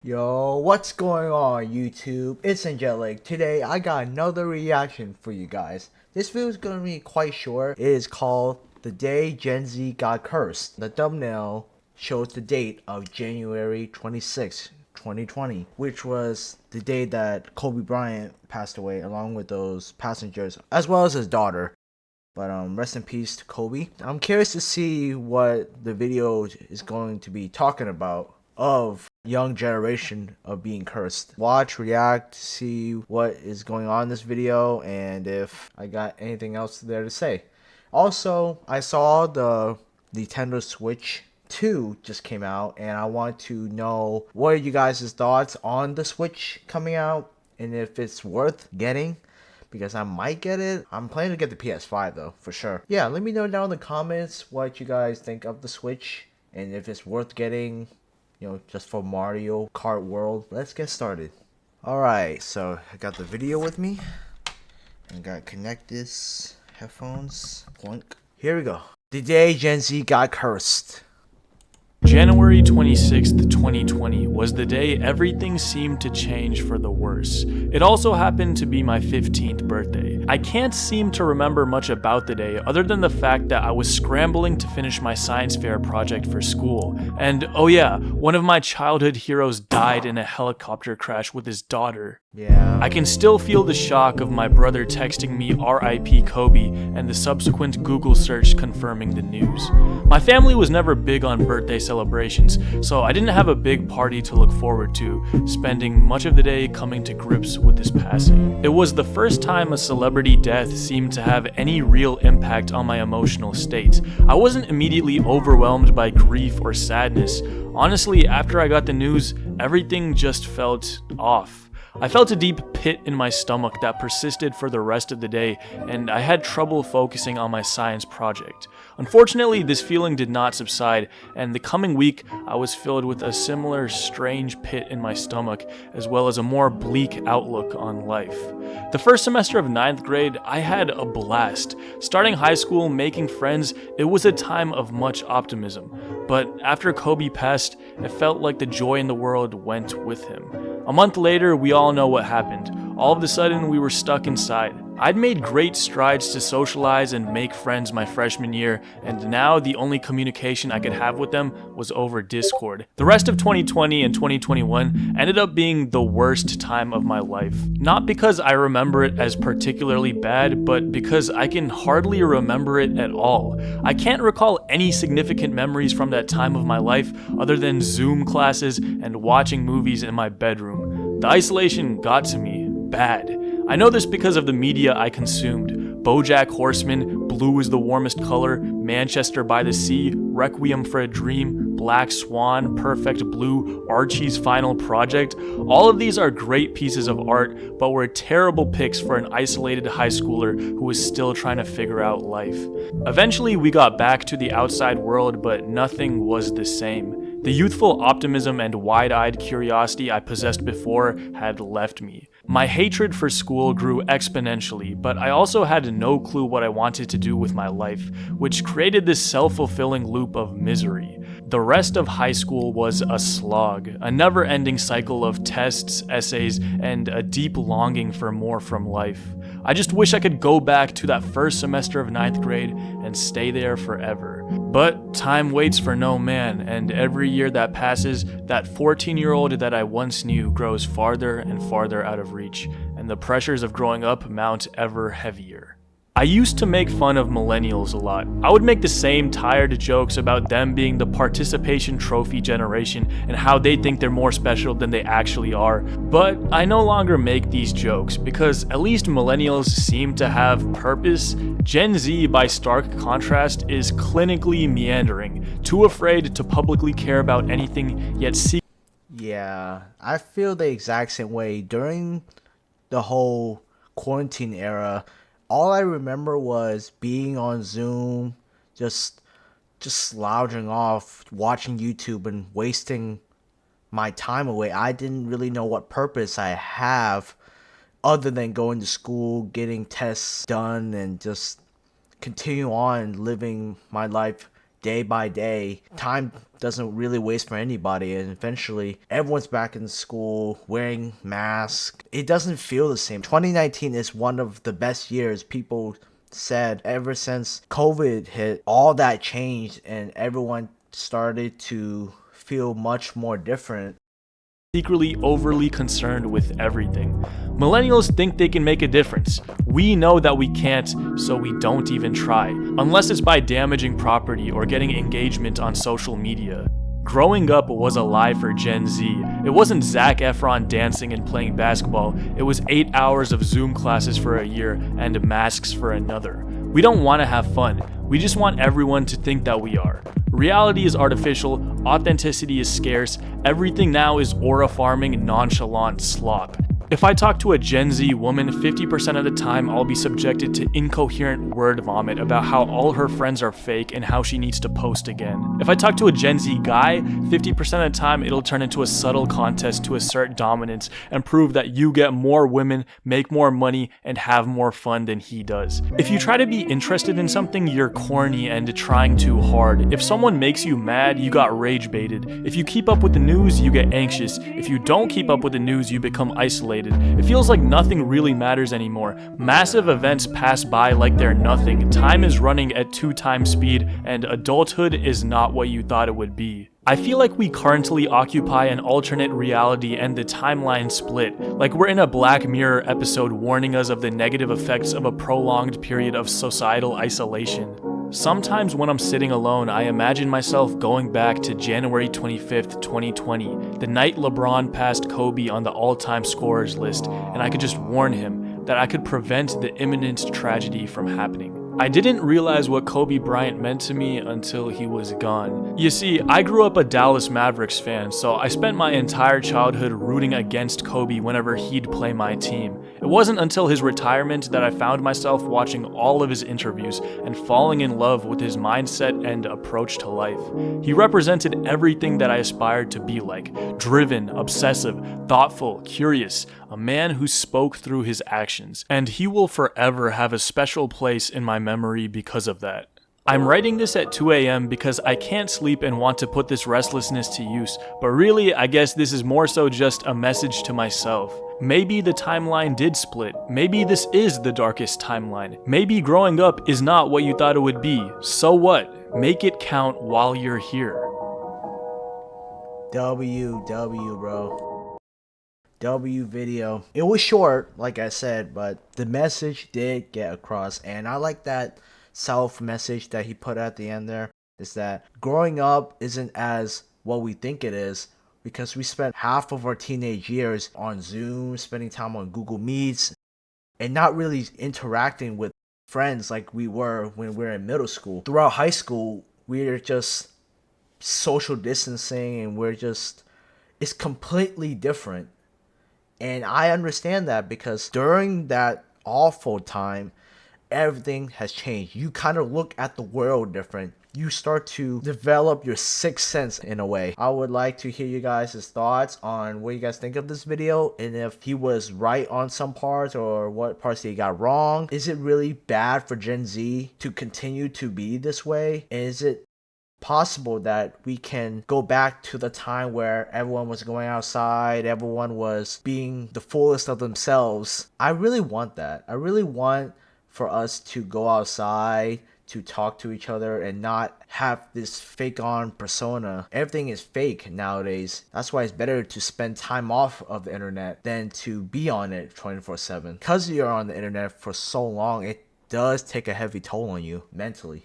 Yo, what's going on YouTube? It's Angelic. Today I got another reaction for you guys. This video is going to be quite short. It is called The Day Gen Z Got Cursed. The thumbnail shows the date of January 26, 2020, which was the day that Kobe Bryant passed away along with those passengers as well as his daughter. But rest in peace to Kobe. I'm curious to see what the video is going to be talking about of young generation of being cursed. Watch, react, see what is going on in this video, and if I got anything else there to say. Also, I saw the Nintendo Switch 2 just came out, and I want to know what are you guys' thoughts on the Switch coming out and if it's worth getting, because I might get it. I'm planning to get the PS5 though, for sure. Yeah, let me know down in the comments what you guys think of the Switch and if it's worth getting, just for Mario Kart World. Let's get started. Alright, so I got the video with me. And gotta connect this headphones. Plunk. Here we go. The day Gen Z got cursed. January 26th, 2020 was the day everything seemed to change for the worse. It also happened to be my 15th birthday. I can't seem to remember much about the day other than the fact that I was scrambling to finish my science fair project for school. And oh yeah, one of my childhood heroes died in a helicopter crash with his daughter. Yeah. I can still feel the shock of my brother texting me RIP Kobe and the subsequent Google search confirming the news. My family was never big on birthday celebrations, so I didn't have a big party to look forward to, spending much of the day coming to grips with his passing. It was the first time a celebrity death seemed to have any real impact on my emotional state. I wasn't immediately overwhelmed by grief or sadness. Honestly, after I got the news, everything just felt off. I felt a deep pit in my stomach that persisted for the rest of the day, and I had trouble focusing on my science project. Unfortunately, this feeling did not subside, and the coming week I was filled with a similar strange pit in my stomach, as well as a more bleak outlook on life. The first semester of 9th grade, I had a blast. Starting high school, making friends, it was a time of much optimism. But after Kobe passed, it felt like the joy in the world went with him. A month later, we all know what happened. All of a sudden, we were stuck inside. I'd made great strides to socialize and make friends my freshman year, and now the only communication I could have with them was over Discord. The rest of 2020 and 2021 ended up being the worst time of my life. Not because I remember it as particularly bad, but because I can hardly remember it at all. I can't recall any significant memories from that time of my life other than Zoom classes and watching movies in my bedroom. The isolation got to me bad. I know this because of the media I consumed. BoJack Horseman, Blue is the Warmest Color, Manchester by the Sea, Requiem for a Dream, Black Swan, Perfect Blue, Archie's Final Project. All of these are great pieces of art, but were terrible picks for an isolated high schooler who was still trying to figure out life. Eventually, we got back to the outside world, but nothing was the same. The youthful optimism and wide-eyed curiosity I possessed before had left me. My hatred for school grew exponentially, but I also had no clue what I wanted to do with my life, which created this self-fulfilling loop of misery. The rest of high school was a slog, a never-ending cycle of tests, essays, and a deep longing for more from life. I just wish I could go back to that first semester of 9th grade and stay there forever. But time waits for no man, and every year that passes, that 14-year-old that I once knew grows farther and farther out of reach, and the pressures of growing up mount ever heavier. I used to make fun of millennials a lot. I would make the same tired jokes about them being the participation trophy generation and how they think they're more special than they actually are. But I no longer make these jokes because at least millennials seem to have purpose. Gen Z, by stark contrast, is clinically meandering, too afraid to publicly care about anything, yet Yeah, I feel the exact same way. During the whole quarantine era, all I remember was being on Zoom, just slouching off, watching YouTube and wasting my time away. I didn't really know what purpose I have other than going to school, getting tests done, and just continue on living my life day by day, time doesn't really waste for anybody, and eventually everyone's back in school wearing masks. It doesn't feel the same. 2019 is one of the best years. People said ever since COVID hit, all that changed and everyone started to feel much more different. Secretly overly concerned with everything. Millennials think they can make a difference. We know that we can't, so we don't even try, unless it's by damaging property or getting engagement on social media. Growing up was a lie for Gen Z. It wasn't Zac Efron dancing and playing basketball, it was 8 hours of Zoom classes for a year and masks for another. We don't want to have fun, we just want everyone to think that we are. Reality is artificial, authenticity is scarce, everything now is aura farming, nonchalant slop. If I talk to a Gen Z woman, 50% of the time I'll be subjected to incoherent word vomit about how all her friends are fake and how she needs to post again. If I talk to a Gen Z guy, 50% of the time it'll turn into a subtle contest to assert dominance and prove that you get more women, make more money, and have more fun than he does. If you try to be interested in something, you're corny and trying too hard. If someone makes you mad, you got rage baited. If you keep up with the news, you get anxious. If you don't keep up with the news, you become isolated. It feels like nothing really matters anymore. Massive events pass by like they're nothing. Time is running at 2 times speed, and adulthood is not what you thought it would be. I feel like we currently occupy an alternate reality and the timeline split, like we're in a Black Mirror episode warning us of the negative effects of a prolonged period of societal isolation. Sometimes when I'm sitting alone, I imagine myself going back to January 25th, 2020, the night LeBron passed Kobe on the all-time scorers list, and I could just warn him that I could prevent the imminent tragedy from happening. I didn't realize what Kobe Bryant meant to me until he was gone. You see, I grew up a Dallas Mavericks fan, so I spent my entire childhood rooting against Kobe whenever he'd play my team. It wasn't until his retirement that I found myself watching all of his interviews and falling in love with his mindset and approach to life. He represented everything that I aspired to be like: driven, obsessive, thoughtful, curious, a man who spoke through his actions, and he will forever have a special place in my memory because of that. I'm writing this at 2 a.m. because I can't sleep and want to put this restlessness to use, but really I guess this is more so just a message to myself. Maybe the timeline did split. Maybe this is the darkest timeline. Maybe growing up is not what you thought it would be. So what? Make it count while you're here. W, bro. W video. It was short, like I said, but the message did get across, and I like that self message that he put at the end there, is that growing up isn't as what we think it is, because we spent half of our teenage years on Zoom, spending time on Google Meets, and not really interacting with friends like we were when we were in middle school. Throughout high school, we're just social distancing, and it's completely different. And I understand that, because during that awful time, everything has changed. You kind of look at the world different. You start to develop your sixth sense in a way. I would like to hear you guys' thoughts on what you guys think of this video, and if he was right on some parts or what parts he got wrong. Is it really bad for Gen Z to continue to be this way? Is it possible that we can go back to the time where everyone was going outside, everyone was being the fullest of themselves? I really want that. I really want for us to go outside, to talk to each other, and not have this fake on persona. Everything is fake nowadays. That's why it's better to spend time off of the internet than to be on it 24/7. Because you're on the internet for so long, it does take a heavy toll on you mentally.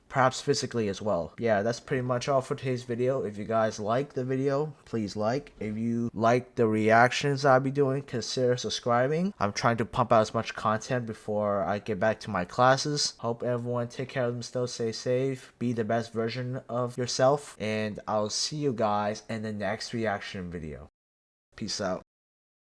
Perhaps physically as well. Yeah, that's pretty much all for today's video. If you guys like the video, please like. If you like the reactions I'll be doing, consider subscribing. I'm trying to pump out as much content before I get back to my classes. Hope everyone take care of themselves, stay safe, be the best version of yourself, and I'll see you guys in the next reaction video. Peace out.